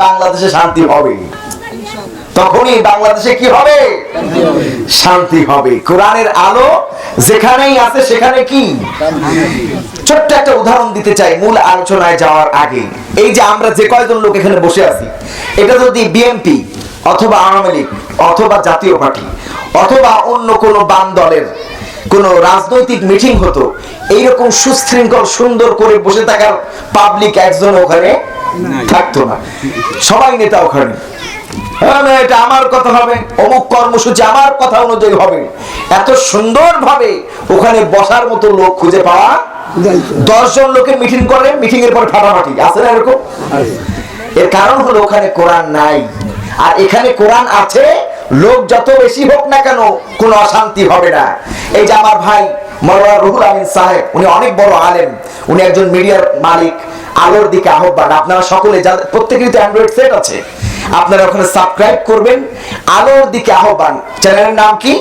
বাংলাদেশে শান্তি হবে, তখনই বাংলাদেশে কি হবে? শান্তি হবে। কোরআনের আলো যেখানেই আছে সেখানে কি? ছোট্ট একটা উদাহরণ দিতে চাই মূল আলোচনায় যাওয়ার আগে। এই যে আমরা যে কয়জন লোক এখানে বসে আছি, এটা যদি বিএনপি অথবা আওয়ামী লীগ অথবা জাতীয় পার্টি অথবা অন্য কোনো বাম দলের কোন রাজনৈতিক মিটিং হতো, এইরকম সুশৃঙ্খল সুন্দর করে বসে থাকার পাবলিক একজন ওখানে থাকতো না। সবাই নেতা ওখানে, এটা আমার কথা হবে, অমুক কর্মসূচি আমার কথা অনুযায়ী হবে, এত সুন্দর ভাবে ওখানে বসার মতো লোক খুঁজে পাওয়া। 10 জন লোকে মিটিং করে, মিটিং এর পরে ফাটাফাটি আছে না এরকম? এর কারণ হলো ওখানে কোরআন নাই। আর এখানে কোরআন আছে, লোক যত বেশি হোক না কেন কোনো অশান্তি হবে না। এই যে আমার ভাই মাওলানা রুহুল আমিন সাহেব, উনি অনেক বড় আলেম, উনি একজন মিডিয়ার মালিক। আলোর দিকে আহ্বান, আপনারা সকলে প্রত্যেকেরই তো অ্যান্ড্রয়েড সেট আছে, আপনারা ওখানে সাবস্ক্রাইব করবেন। আলোর দিকে আহ্বান চ্যানেলের নাম কি?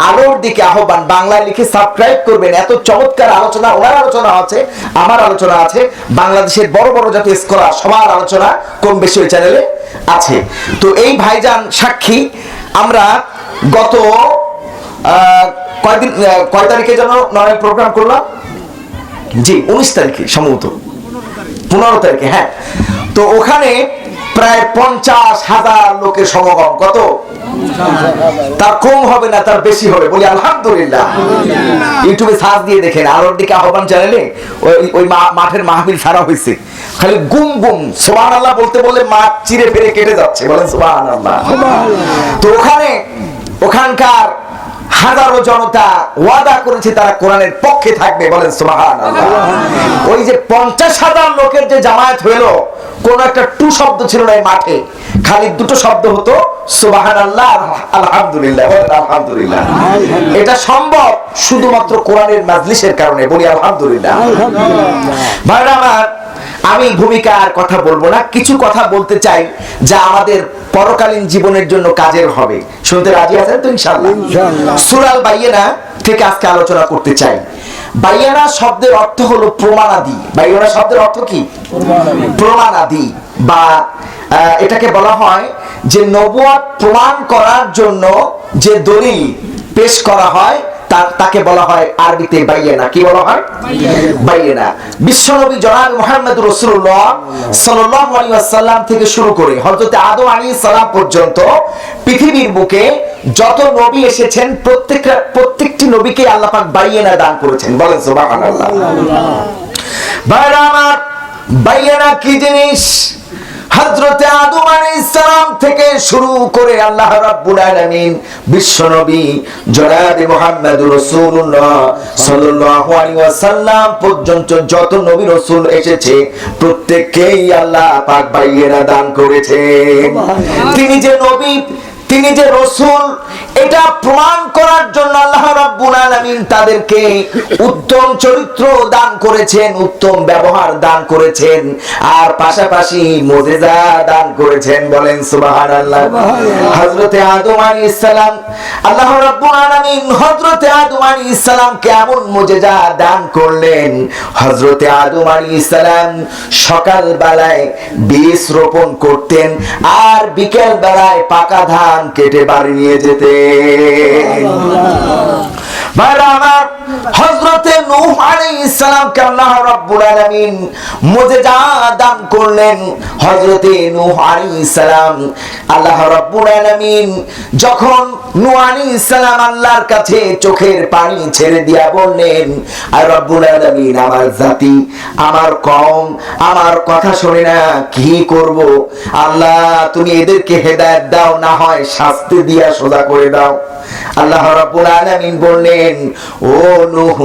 আলোর দিকে আহ্বান, বাংলায় লিখে সাবস্ক্রাইব করবেন। এত চমৎকার আলোচনা, ওনার আলোচনা আছে, আমার আলোচনা আছে, বাংলাদেশের বড় বড় যত স্কলার সবার আলোচনা কম বেশি ওই চ্যানেলে আছে। তো এই ভাইজান সাক্ষী, আমরা গত কয় তারিখে যেন নয় প্রোগ্রাম করলাম? জি 19 তারিখে সম্ভবত, 15 তারিখে, হ্যাঁ। তো ওখানে প্রায় 50,000 লোকের সমাগম। কত? তার কম হবে না, তার বেশি হবে, বলি আলহামদুলিল্লাহ। ইউটিউবে সার্চ দিয়ে দেখেন, আলোর দিকে আহ্বান চ্যানেলে ওই মাঠের মাহফিল ছাড়া হয়েছে, খালি গুম গুম সুবহানাল্লাহ বলতে বললে মাঠ চিরে ফেরে কেটে যাচ্ছে, বলেন সুবহানাল্লাহ। তো ওখানকার হাজারো জনতা ওয়াদা করেছে তারা কোরআনের পক্ষে থাকবে, বলেন সুবহানাল্লাহ। ওই যে 50,000 লোকের যে জামায়াত হলো, কোন একটা টু শব্দ ছিল না এই মাঠে, খালি দুটো শব্দ হতো, সুবহানাল্লাহ আলহামদুলিল্লাহ, বলেন আলহামদুলিল্লাহ। এটা সম্ভব শুধুমাত্র কোরআনের মাজলিসের কারণে, বলি আলহামদুলিল্লাহ। ভাইরা আমার, আমি ভূমিকার কথা বলবো না, কিছু কথা বলতে চাই যা আমাদের পরকালীন জীবনের জন্য কাজের হবে। শুনতে রাজি আছেন তো ইনশাআল্লাহ? সূরা আল বাইয়িনা থেকে আজকে আলোচনা করতে চাই। বাইয়িনা শব্দের অর্থ হলো প্রমাণাদি। বাইয়িনা শব্দের অর্থ কি? প্রমাণাদি, বা এটাকে বলা হয় যে নবুয়ত প্রমাণ করার জন্য যে দলিল পেশ করা হয় তাকে বলা হয় আরবিতে বাইয়িনা। কি বলা হয়? বাইয়িনা। বিশ্বনবী জনাব মুহাম্মদ রাসূলুল্লাহ সাল্লাল্লাহু আলাইহি ওয়াসাল্লাম থেকে শুরু করে হযরত আদম আলাইহিস সালাম পর্যন্ত পৃথিবীর বুকে যত নবী এসেছেন প্রত্যেকটি নবীকে আল্লাহ পাক বাইয়িনা দান করেছেন, বলেন সুবহানাল্লাহ। ভাইরা আমার, বাইয়িনা কি জিনিস? হযরত আদম আলাইহিস সালাম থেকে শুরু করে আল্লাহ রাব্বুল আলামিন বিশ্বনবী জনাব মুহাম্মদুর রাসূলুল্লাহ সাল্লাল্লাহু আলাইহি ওয়াসাল্লাম পর্যন্ত যত নবী রাসূল এসেছে প্রত্যেককেই আল্লাহ পাক বাইয়িনা দান করেছেন। তিনি যে নবী, তিনি যে রাসূল, এটা প্রমাণ করার জন্য আল্লাহ রাব্বুল আলামিন তাদেরকে উত্তম চরিত্র দান করেছেন, উত্তম ব্যবহার দান করেছেন, আর পাশাপাশি মুজিজা দান করেছেন, বলেন সুবহানাল্লাহ। হযরতে আদম আলাইহিস সালাম, আল্লাহ রাব্বুল আলামিন হযরতে আদম আলাইহিস সালামকে এমন মুজিজা দান করলেন, হযরতে আদম আলাইহিস সালাম সকাল বেলায় বীজ রোপণ করতেন আর বিকেল বেলায় পাকা ধান কেটে বাড়ি নিয়ে যেতে। ভাইরা আমার, হযরতে নূহ আলাইহিস সালামকে আল্লাহ রাব্বুল আলামিন মুজিজা দান করলেন। হযরতে নূহ আলাইহিস সালাম, আল্লাহ রাব্বুল আলামিন যখন নূহ আলাইহিস সালাম আল্লাহর কাছে চোখের পানি ছেড়ে দিয়া বললেন, আর রব্বুল আলামিন, আমার জাতি, আমার কওম আমার কথা শুনে না, কি করব? আল্লাহ তুমি এদেরকে হেদায়েত দাও, না হয় শাস্তি দিয়া সোজা করে দাও। আল্লাহ রাব্বুল আলামিন বললেন, ও নূহ,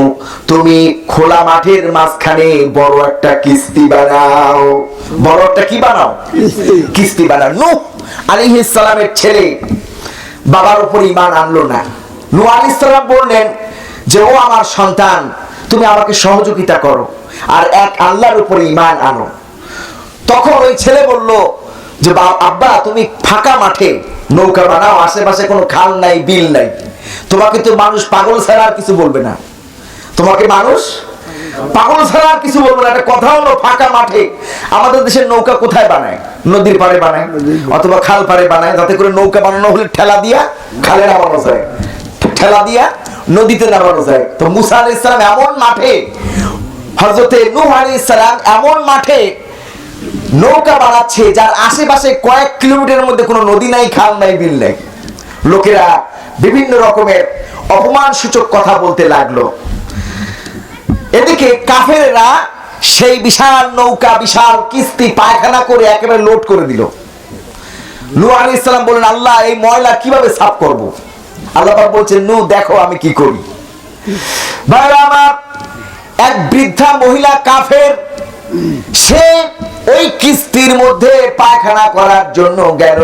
তুমি খোলা মাঠের মাঝখানে বড় একটা কিস্তি বানাও। বড় একটা কি বানাও? কিস্তি বানাও। নূহ আলাইহিস সালামের ছেলে বাবার উপর ঈমান আনলো না। নূহ আলাইহিস সালাম বললেন যে, ও আমার সন্তান, তুমি আমাকে সহযোগিতা করো আর এক আল্লাহর উপর ঈমান আনো। তখন ওই ছেলে বলল যে, আব্বা তুমি ফাঁকা মাঠে নৌকা বানাও, আশেপাশে কোনো খাল নাই, বিল নাই, তোমাকে তো মানুষ পাগল ছাড়া আর কিছু বলবে না, তোমাকে মানুষ পাগল ছাড়া আর কিছু বলবো না। একটা কথা হলো, ফাঁকা মাঠে আমাদের দেশের নৌকা কোথায় বানায়? নদীর পাড়ে বানায় অথবা খাল পাড়ে বানায়, যাতে করে নৌকা বানানো হলে ঠেলা দিয়া খালে নামানো যায়, ঠেলা দিয়া নদীতে নামানো যায়। তো মুসা আলাইহিস সালাম এমন মাঠে, হযরতে নূহ আলাইহিস সালাম এমন মাঠে নৌকা বানাচ্ছে যার আশেপাশে কয়েক কিলোমিটারের মধ্যে কোনো নদী নাই, খাল নাই, বিল নাই। লোকেরা বিভিন্ন রকমের অপমান সূচক কথা বলতে লাগলো। এদিকে কাফেররা সেই বিশাল নৌকা, বিশাল কিস্তি পায়খানা করে একেবারে লোড করে দিল। নূহ আলাইহিস সালাম বললেন, আল্লাহ এই ময়লা কিভাবে সাফ করব? আল্লাহ পাক বলছেন, নূহ দেখো আমি কি করি। ভাইরা আমার, এক বৃদ্ধা মহিলা কাফের, সে ওই কিস্তির মধ্যে পায়খানা করার জন্য গেল।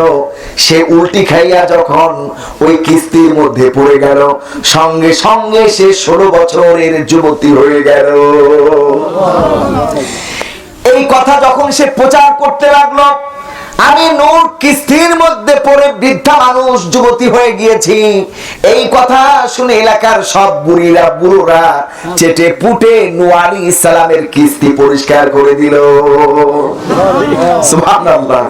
সে উল্টি খাইয়া যখন ওই কিস্তির মধ্যে পড়ে গেল, সঙ্গে সঙ্গে সে 16 বছরের যুবতী হয়ে গেল। এই কথা যখন সে প্রচার করতে লাগলো, আমি নূহ কিস্তির মধ্যে পড়ে বৃদ্ধা মানুষ যুবতী হয়ে গিয়েছি, এই কথা শুনে এলাকার সব বুড়োরা চেটে পুটে নূহ আলাইহিস সালামের কিস্তি পরিষ্কার করে দিল। সুবহানাল্লাহ।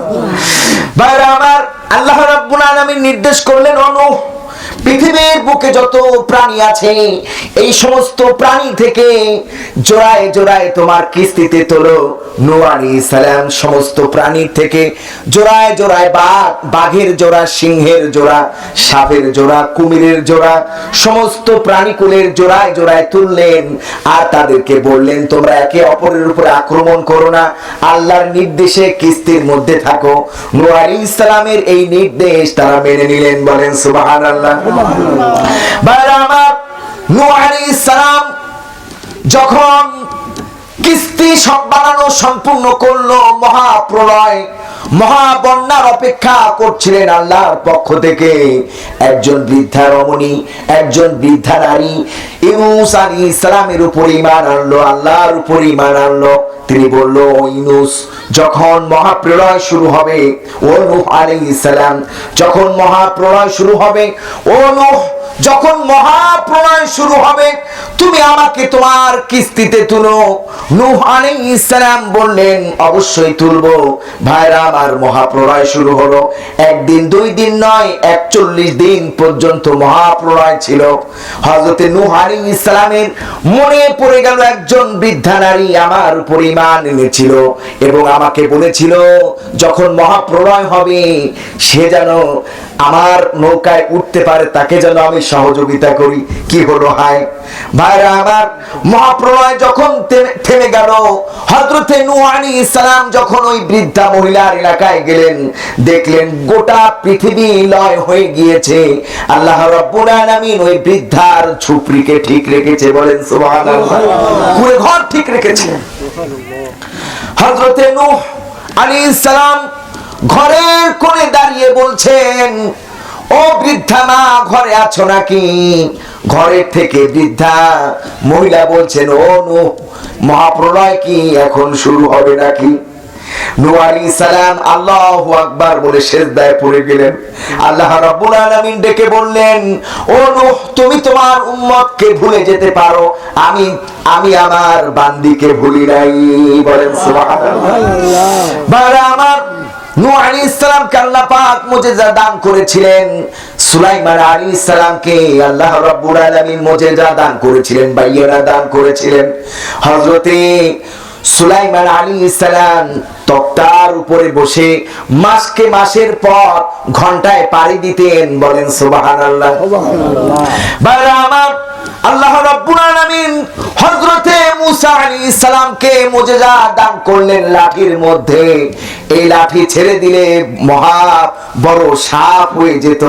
ভাইরা আমার, আল্লাহ রাব্বুল আলামিন নির্দেশ করলেন, ও নূহ, পৃথিবীর বুকে যত প্রাণী আছে এই সমস্ত প্রাণী থেকে জোড়ায় জোড়ায় তোমার কিস্তিতে তোলো। নূহ আলাইহিস সালাম সমস্ত প্রাণী থেকে জোড়ায় জোড়ায় বাঘের জোড়া, সিংহের জোড়া, সাপের জোড়া, কুমিরের জোড়া, সমস্ত প্রাণীকুলের জোড়ায় জোড়ায় তুললেন। আর তাদেরকে বললেন, তোমরা একে অপরের উপরে আক্রমণ করো না, আল্লাহর নির্দেশে কিস্তির মধ্যে থাকো। নূহ আলাইহিস সালামের এই নির্দেশ তারা মেনে নিলেন। বলেন সুবহানাল্লাহ। ভাইরা আমার, নূহ আলাইহিস সালাম যখন কিস্তি সব বানানো সম্পূর্ণ করলো, মহাপ্রলয়, মহাবন্যার অপেক্ষা করছিলেন আল্লাহর পক্ষ থেকে। একজন বৃদ্ধা রমণী, একজন বৃদ্ধা নারী ইউনূস আলাইহিস সালামের উপর ঈমান আনলো, আল্লাহর উপর ঈমান আনলো। তিনি বলল, ও ইউনূস, যখন মহাপ্রলয় শুরু হবে, ও নূহ আলাইহিস সালাম, যখন মহাপ্রলয় শুরু হবে, ও নূহ, যখন মহাপ্রলয় শুরু হবে, তুমি আমাকে তোমার কিস্তিতে তুলো। নূহ আলাইহিস সালাম বললেন, অবশ্যই তুলবো। ভাইরা আমার, মহাপ্রলয় শুরু হলো। একদিন দুই দিন নয়, 41 দিন পর্যন্ত মহাপ্রলয় ছিল। হযরতে নূহ আলাইহিস সালামের মনে পড়ে গেল, একজন বৃদ্ধা নারী আমার উপর ঈমান এনেছিল এবং আমাকে বলেছিল যখন মহাপ্রলয় হবে সে যেন আমার নৌকায় উঠতে পারে, তাকে যেন আমি সহযোগিতা করি। কি হলো? হায় ভাইরা আমার, মহাপ্রলয় যখন থেমে গেল, হযরতে নূহ আলাইহিস সালাম যখন ওই বৃদ্ধা মহিলার এলাকায় গেলেন, দেখলেন গোটা পৃথিবী লয় হয়ে গিয়েছে। আল্লাহ রাব্বুল আলামিন ওই বৃদ্ধার ঝুপড়িকে ঠিক রেখেছে। বলেন সুবহানাল্লাহ। পুরো ঘর ঠিক রেখেছে। হযরতে নূহ আলাইহিস সালাম ঘরের কোণে দাঁড়িয়ে বলছেন, ও বৃদ্ধা মা, ঘরে আছো নাকি? ঘরের থেকে বৃদ্ধা মহিলা বলছেন, ও নূহ, মহাপ্রলয় কি এখন শুরু হবে নাকি? নূহ আলাইহিস সালাম আল্লাহু আকবার বলে সিজদায় পড়ে গেলেন। আল্লাহ রাব্বুল আলামিন ডেকে বললেন, ও নূহ, তুমি তোমার উম্মতকে ভুলে যেতে পারো, আমি আমার বান্দিকে ভুলি নাই। বলেন সুবহানাল্লাহ। বাবা আমার, নূহ আলাইহিস সালামকে আল্লাহ পাক মুজিজা দান করেছিলেন। সুলাইমান আলাইহিস সালামকে আল্লাহ রাব্বুল আলামিন মুজিজা দান করেছিলেন, বাইয়ানা দান করেছিলেন। হযরতে সুলাইমান আলাইহিস সালাম তক্তার উপরে বসে মাসকে মাসের পর ঘন্টায় পাড়ি দিতেন। বলেন সুবহানাল্লাহ। ভাইরা আমার, আল্লাহ রাব্বুল আলামিন হযরতে মূসা আলাইহিস সালামকে মুজিজা দান করলেন লাঠির মধ্যে। এই লাঠি ছেড়ে দিলে মহা বড় সাপ হয়ে যেত।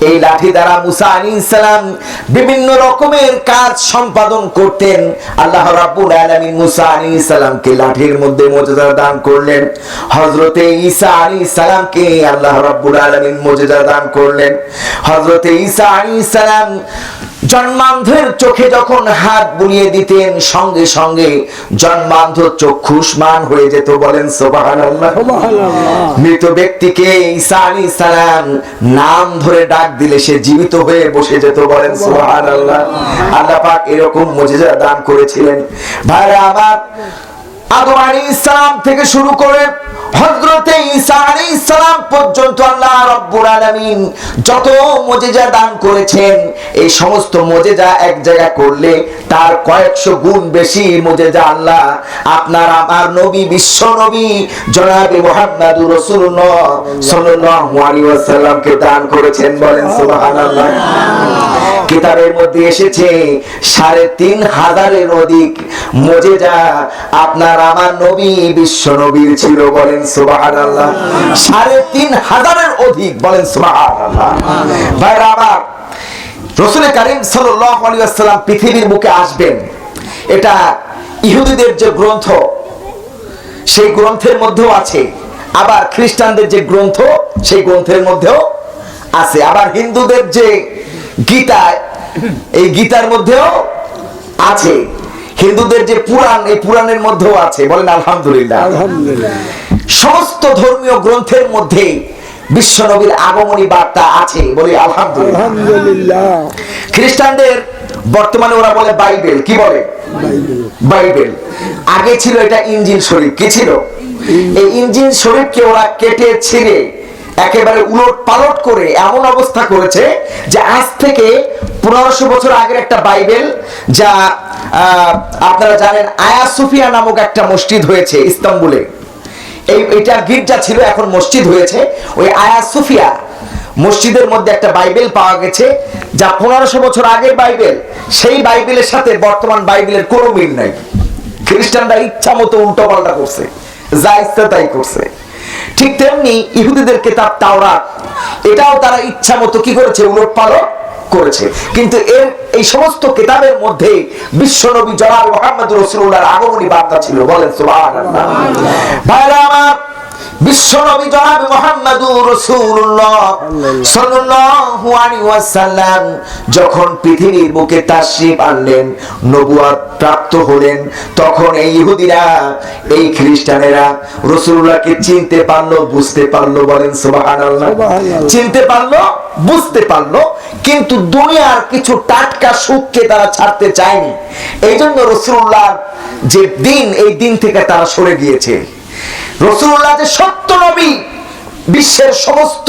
এই লাঠি দ্বারা মূসা আলাইহিস সালাম বিভিন্ন রকমের কাজ সম্পাদন করতেন। আল্লাহ রাব্বুল আলামিন মূসা আলাইহিস সালামকে লাঠির মধ্যে মুজিজা দান করলেন। হযরতে ঈসা আলাইহিস সালামকে আল্লাহ রাব্বুল আলামিন মুজিজা দান করলেন। হযরতে ঈসা আলাইহিস সালাম জন্মান্ধের চোখে যখন হাত বুলিয়ে দিতেন সঙ্গে সঙ্গে জন্মান্ধ চক্ষুষ্মান হয়ে যেত। বলেন সুবহানাল্লাহ। মৃত ব্যক্তিকে ঈসা আলাইহিস সালাম নাম ধরে ডাক দিলে সে জীবিত হয়ে বসে যেত। বলেন সুবহানাল্লাহ। আল্লাহ পাক এরকম মুজিজা দান করেছিলেন। ভাইরা আমার, আদম আলাইহিস সালাম থেকে শুরু করে হযরতে ঈসা আলাইহিস সালাম পর্যন্ত আল্লাহ রাব্বুল আলামিন যত মুজিজা দান করেছেন, এই সমস্ত মুজিজা এক জায়গা করলে তার কয়েকশো গুণ বেশি মুজিজা আল্লাহ আপনার আমার নবী, বিশ্ব নবী জনাবে মুহাম্মদুর রাসূলুল্লাহ সাল্লাল্লাহু আলাইহি ওয়াসাল্লামকে দান করেছেন। বলেন সুবহানাল্লাহ। কিতাবের মধ্যে এসেছে ৩৫০০-এর অধিক মুজিজা আপনার আমার নবী, বিশ্ব নবীর ছিল। বলেন সুবহানাল্লাহ। ৩৫০০-এর অধিক। বলেন সুবহানাল্লাহ। ভাইরা আমার, রাসূল কারীম সাল্লাল্লাহু আলাইহি ওয়াসাল্লাম পৃথিবীর বুকে আসবেন, এটা ইহুদিদের যে গ্রন্থ সেই গ্রন্থের মধ্যেও আছে, আবার খ্রিস্টানদের যে গ্রন্থ সেই গ্রন্থের মধ্যেও আছে, আবার হিন্দুদের যে গীতা এই গীতার মধ্যেও আছে, হিন্দুদের যে পুরাণ এই পুরাণের মধ্যেও আছে। বলেন আলহামদুলিল্লাহ। সমস্ত ধর্মীয় গ্রন্থের মধ্যে বিশ্ব নবীর আগমনী বার্তা আছে। বলি আলহামদুলিল্লাহ। খ্রিস্টানদের বর্তমানে ওরা বলে বাইবেল। কি বলে? বাইবেল। আগে ছিল এটা ইনজিল শরীফ। কি ছিল? এই ইনজিল শরীফকে ওরা কেটে ছিঁড়ে একেবারে উলট পালট করে এমন অবস্থা করেছে যে আজ থেকে 1500 বছর আগের একটা বাইবেল, যা আপনারা জানেন আয়া সোফিয়া নামক একটা মসজিদ হয়েছে ইস্তাম্বুলে। এটা গির্জা ছিল, এখন মসজিদ হয়েছে। ওই আয়া সোফিয়া মসজিদের মধ্যে একটা বাইবেল পাওয়া গেছে, যা 1500 বছর আগের বাইবেল। সেই বাইবেলের সাথে বর্তমান বাইবেলের কোনো মিল নাই। খ্রিস্টানরা ইচ্ছা মতো উল্টো পাল্টা করছে, যা ইচ্ছা তাই করছে। ঠিক তেমনি ইহুদিদের কিতাব তাওরাত, এটাও তারা ইচ্ছা মতো কি করেছে? উলট পালট করেছে। কিন্তু এই সমস্ত কিতাবের মধ্যে বিশ্বনবী জনাব মুহাম্মদুর রাসূলুল্লাহর আগমনী বার্তা ছিল। বলেন সুবহানাল্লাহ। ভাইরা আমার, বিশ্বনবী জনাব মুহাম্মদুর রাসূলুল্লাহ সাল্লাল্লাহু আলাইহি ওয়াসাল্লাম যখন পৃথিবীর বুকে তাশরীফ আনলেন, নবুয়ত প্রাপ্ত হলেন, তখন এই ইহুদিরা, এই খ্রিস্টানেরা রাসূলুল্লাহকে চিনতে পারলো, বুঝতে পারলো। বলেন সুবহানাল্লাহ। চিনতে পারলো, বুঝতে পারলো, কিন্তু দুনিয়ার কিছু টাটকা সুখকে তারা ছাড়তে চায়নি। এই জন্য রাসূলুল্লাহর যে দিন, এই দিন থেকে তারা সরে গিয়েছে। রাসূলুল্লাহ যে সত্য নবী বিশ্বের সমস্ত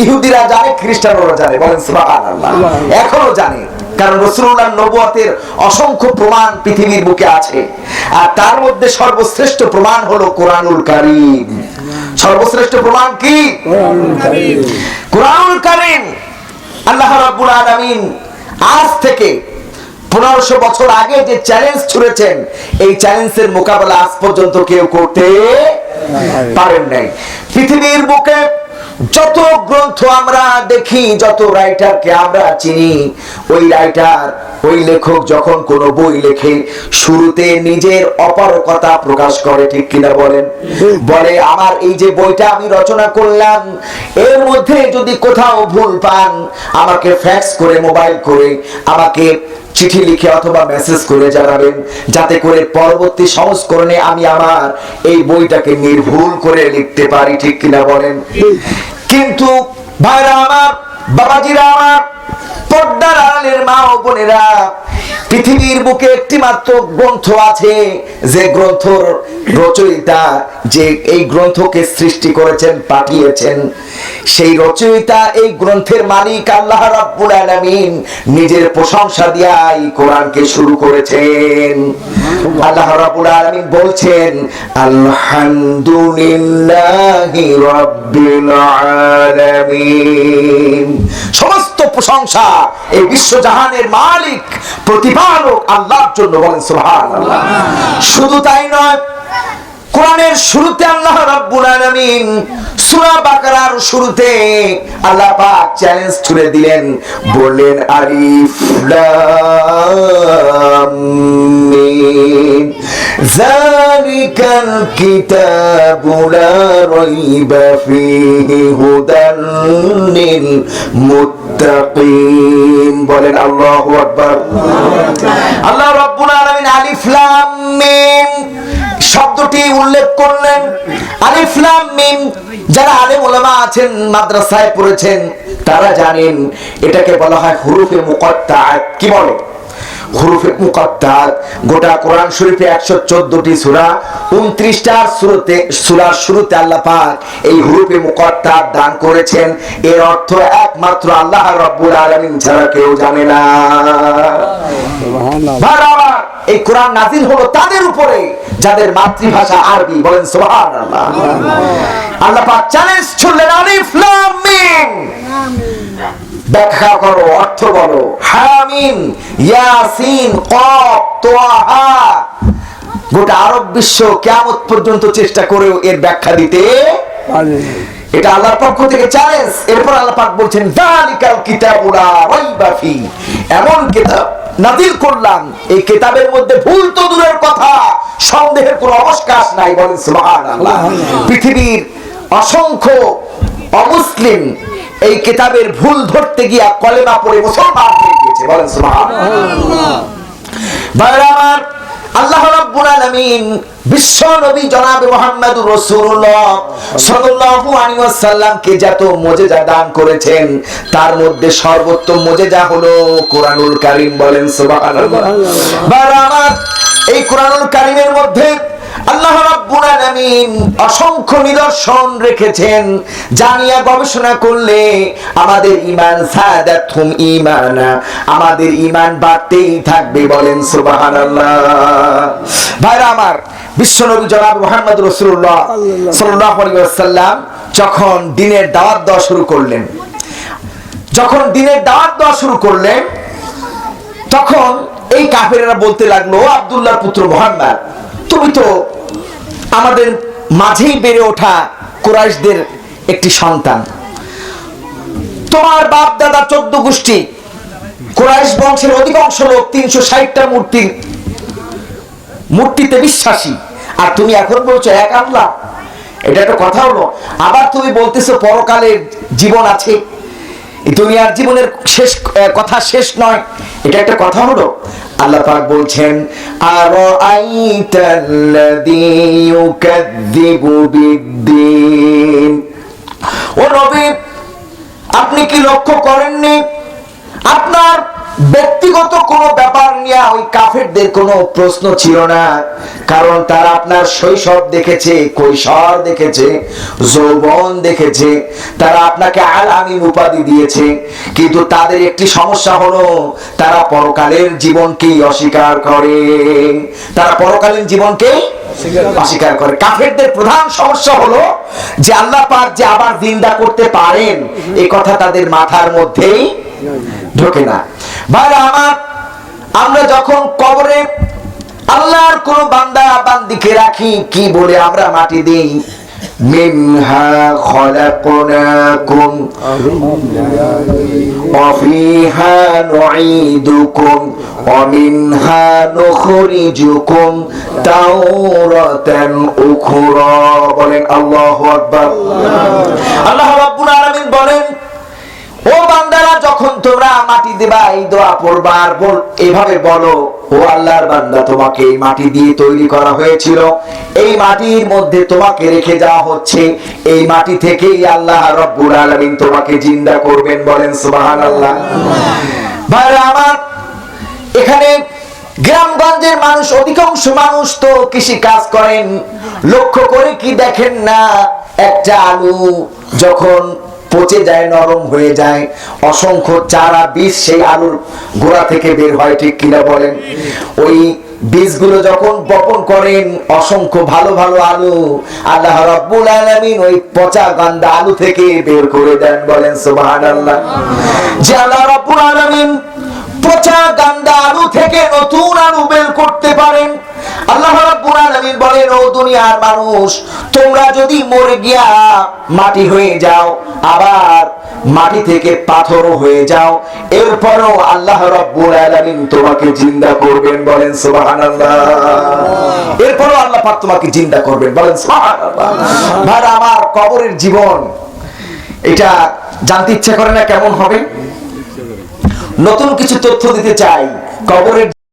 ইহুদিরা জানে, খ্রিস্টানরা জানে। বলেন সুবহানাল্লাহ। এখনো জানে, কারণ রাসূলুল্লাহর নবুয়তের অসংখ্য প্রমাণ পৃথিবীর বুকে আছে। আর তার মধ্যে সর্বশ্রেষ্ঠ প্রমাণ হলো কোরআনুল কারীম। সর্বশ্রেষ্ঠ প্রমাণ কি? কোরআনুল কারীম। আল্লাহ রাব্বুল আলামিন আজ থেকে 1500 বছর আগে যে চ্যালেঞ্জ ছুড়েছেন, এই চ্যালেঞ্জের মোকাবেলা আজ পর্যন্ত কেউ করতে পারেন নাই। পৃথিবীর বুকে যত গ্রন্থ আমরা দেখি, যত রাইটারকে আমরা চিনি, ওই রাইটার, ওই লেখক যখন কোনো বই লেখে, শুরুতে নিজের অপারগতা প্রকাশ করে। ঠিক কিনা বলেন? বলে আমার এই যে বইটা আমি রচনা করলাম, এর মধ্যে যদি কোথাও ভুল পান আমাকে ফ্যাক্স করে, মোবাইল করে আমাকে চিঠি লিখে অথবা মেসেজ করে জানাবেন, যাতে করে পরবর্তী সংস্করণে আমি আমার এই বইটাকে নির্ভুল করে লিখতে পারি। ঠিক কিনা বলেন? কিন্তু ভাইরা আমার, বাবাজিরা আমার, পর্দার আড়ালের মা ও বোনেরা, পৃথিবীর বুকে একটি মাত্র গ্রন্থ আছে, যে গ্রন্থর রচয়িতা, যে এই গ্রন্থকে সৃষ্টি করেছেন, পাঠিয়েছেন, সেই রচয়িতা, এই গ্রন্থের মালিক আল্লাহ রাব্বুল আলামিন নিজের প্রশংসা দিয়া এই কোরআনকে শুরু করেছেন। আল্লাহ রাব্বুল আলামিন বলছেন, আলহামদুলিল্লাহি রাব্বিল আলামিন। সমস্ত প্রশংসা এই বিশ্বজাহানের মালিক, প্রতিপালক আল্লাহর জন্য। বলেন সুবহানাল্লাহ। শুধু তাই নয়, কোরআনের শুরুতে আল্লাহ রাব্বুল আলামিন সূরা বাকারার শুরুতে আল্লাহ পাক চ্যালেঞ্জ ছুড়ে দিলেন, বললেন আলিফ লাম মিম যালিকাল কিতাবু লা রাইবা ফীহি হুদাল লিল মুত্তাকিন। বলেন আল্লাহু আকবার। আল্লাহ রাব্বুল আলামিন আলিফ লাম মিম শব্দটি উল্লেখ করলেন। আলিফ লাম মিম যারা আলেম ওলামা আছেন, মাদ্রাসায় পড়েছেন, তারা জানেন এটাকে বলা হয় হুরুফে মুকাত্তাআত। কি বলে? হুরুফে মুকাত্তাআত। গোটা কোরআন শরীফে 114টি সূরা, 29টা সূরার শুরুতে আল্লাহ পাক এই হুরুফে মুকাত্তাআত দান করেছেন। এর অর্থ একমাত্র আল্লাহ রাব্বুল আলামিন ছাড়া কেউ জানে না। সুবহানাল্লাহ। এই কোরআন নাযিল হলো তাদের উপরে যাদের মাতৃভাষা আরবি। বলেন সুবহানাল্লাহ। আল্লাহ পাক চ্যালেঞ্জ ছুড়লেন, আলিফ লাম মিম ব্যাখ্যা করো, অর্থ বলো। হামিম, ইয়াসিন, কফ, তাহা। গোটা আরব বিশ্ব কিয়ামত পর্যন্ত চেষ্টা করেও এর ব্যাখ্যা দিতে পারে। এটা আল্লাহর পক্ষ থেকে চ্যালেঞ্জ। এরপর আল্লাহ পাক বলছেন, যালিকাল কিতাবু লা রাইবা ফি, এমন কিতাব নাযিল করলাম, এই কিতাবের মধ্যে ভুল তো দূরের কথা, সন্দেহের কোনো অবকাশ নাই। বলেন সুবহানাল্লাহ। পৃথিবীর অসংখ্য অমুসলিম এই কিতাবের ভুল ধরতে গিয়া কলেমা পড়ে মুসলমান হয়ে গিয়েছে। বলেন সুবহানাল্লাহ। ভাইরা আমার, আল্লাহ রাব্বুল আলামিন বিশ্ব নবী জনাব মুহাম্মদুর রাসূলুল্লাহ সাল্লাল্লাহু আলাইহি ওয়াসাল্লামকে যত মুজিজা দান করেছেন, তার মধ্যে সর্বোত্তম মুজিজা হলো কোরআনুল কারীম। বলেন সুবহানাল্লাহ। ভাইরা আমার, এই কোরআনুল কারীমের মধ্যে আল্লাহ রাব্বুল আলামিন অসংখ্য নিদর্শন রেখেছেন, জানিয়া গবেষণা করলে আমাদের ঈমান সাদাতুম ঈমানা, আমাদের ঈমান বাড়তেই থাকবে। বলেন সুবহানাল্লাহ। ভাইরা আমার, বিশ্বনবী জনাব মুহাম্মদুর রাসূলুল্লাহ সাল্লাল্লাহু আলাইহি ওয়াসাল্লাম যখন দ্বীনের দাওয়াত দেওয়া শুরু করলেন, তখন এই কাফেররা বলতে লাগলো, আব্দুল্লাহর পুত্র মুহাম্মদ, তুমি তো আমাদের মাঝেই বেড়ে ওঠা কুরাইশদের একটি সন্তান, তোমার বাপ দাদা 14 গোষ্ঠী কুরাইশ বংশের অধিকাংশ লোক 360টা মূর্তিতে বিশ্বাসী, আর তুমি এখন বলছো এক আল্লাহ। এটা একটা কথা হলো? আবার তুমি বলতেছো পরকালের জীবন আছে, এই দুনিয়ার জীবনের শেষ কথা শেষ নয়। এটা একটা কথা হলো? আল্লাহ পাক বলছেন, আরাআইতাল্লাযী ইউকাযযিবু বিদ্দীন। ও নবী, আপনি কি লক্ষ্য করেননি আপনার ব্যক্তিগত কোনো ব্যাপার নিয়ে ওই কাফেরদের কোনো প্রশ্ন ছিল না, কারণ তারা আপনার শৈশব দেখেছে, কৈশোর দেখেছে, যৌবন দেখেছে, তারা আপনাকে আল আমিন উপাধি দিয়েছে। কিন্তু তাদের একটি সমস্যা হলো, তারা পরকালের জীবনকেই অস্বীকার করে। তারা পরকালীন জীবনকেই অস্বীকার করে। কাফেরদের প্রধান সমস্যা হলো যে আল্লাহ পাক যে আবার জিন্দা করতে পারেন, এই কথা তাদের মাথার মধ্যেই ঢোকে না। ভাইরা আমার, আমরা যখন কবরে আল্লাহর কোন বান্দা বান্দিকে রাখি, কি বলে আমরা মাটি দেই? মিনহা খলাকনাকুম ওয়া ফিহা নুঈদুকুম ওয়া মিনহা নুখরিজুকুম তাওরাতান উখরা। বলেন আল্লাহু আকবার। আল্লাহ রাব্বুল আলামিন বলেন, ও বান্দারা, যখন তোমরা মাটি দিবা, এই দোয়া পড়বা আর এভাবে বলো, ও আল্লাহর বান্দা, তোমাকে এই মাটি দিয়ে তৈরি করা হয়েছিল, এই মাটির মধ্যে তোমাকে রেখে যাওয়া হচ্ছে, এই মাটি থেকেই আল্লাহ রাব্বুল আলামিন তোমাকে জিন্দা করবেন। বলেন সুবহানাল্লাহ। ভাইরা আমার, এখানে গ্রামগঞ্জের মানুষ, অধিকাংশ মানুষ তো কৃষি কাজ করেন, লক্ষ্য করে কি দেখেন না, একটা আলু যখন পচে যায়, নরম হয়ে যায়, অসংখ্য চারা বীজ সেই আলুর গোড়া থেকে বের হয়, ঠিক কিনা বলেন? ওই বীজগুলো যখন বপন করেন, অসংখ্য ভালো ভালো আলু আল্লাহ রাব্বুল আলামিন ওই পচা গান্দা আলু থেকে বের করে দেন। বলেন সুবহানাল্লাহ। যে আল্লাহ রাব্বুল আলামিন পচা গান্দা আলু থেকে নতুন আলু বের করতে পারেন, আল্লাহ রাব্বুল আলামিন আলামিন বলেন, ও দুনিয়ার মানুষ, তোমরা যদি মরে গিয়া মাটি হয়ে যাও, আবার মাটি থেকে পাথর হয়ে যাও, এরপরও আল্লাহ রাব্বুল আলামিন তোমাকে জিন্দা করবেন। বলেন সুবহানাল্লাহ। এরপরও আল্লাহ পাক তোমাকে জিন্দা করবেন। বলেন সুবহানাল্লাহ। ভাই আমার, কবরের জীবন এটা জানতে ইচ্ছা করে না কেমন হবে? নতুন কিছু তথ্য দিতে চাই। কবরের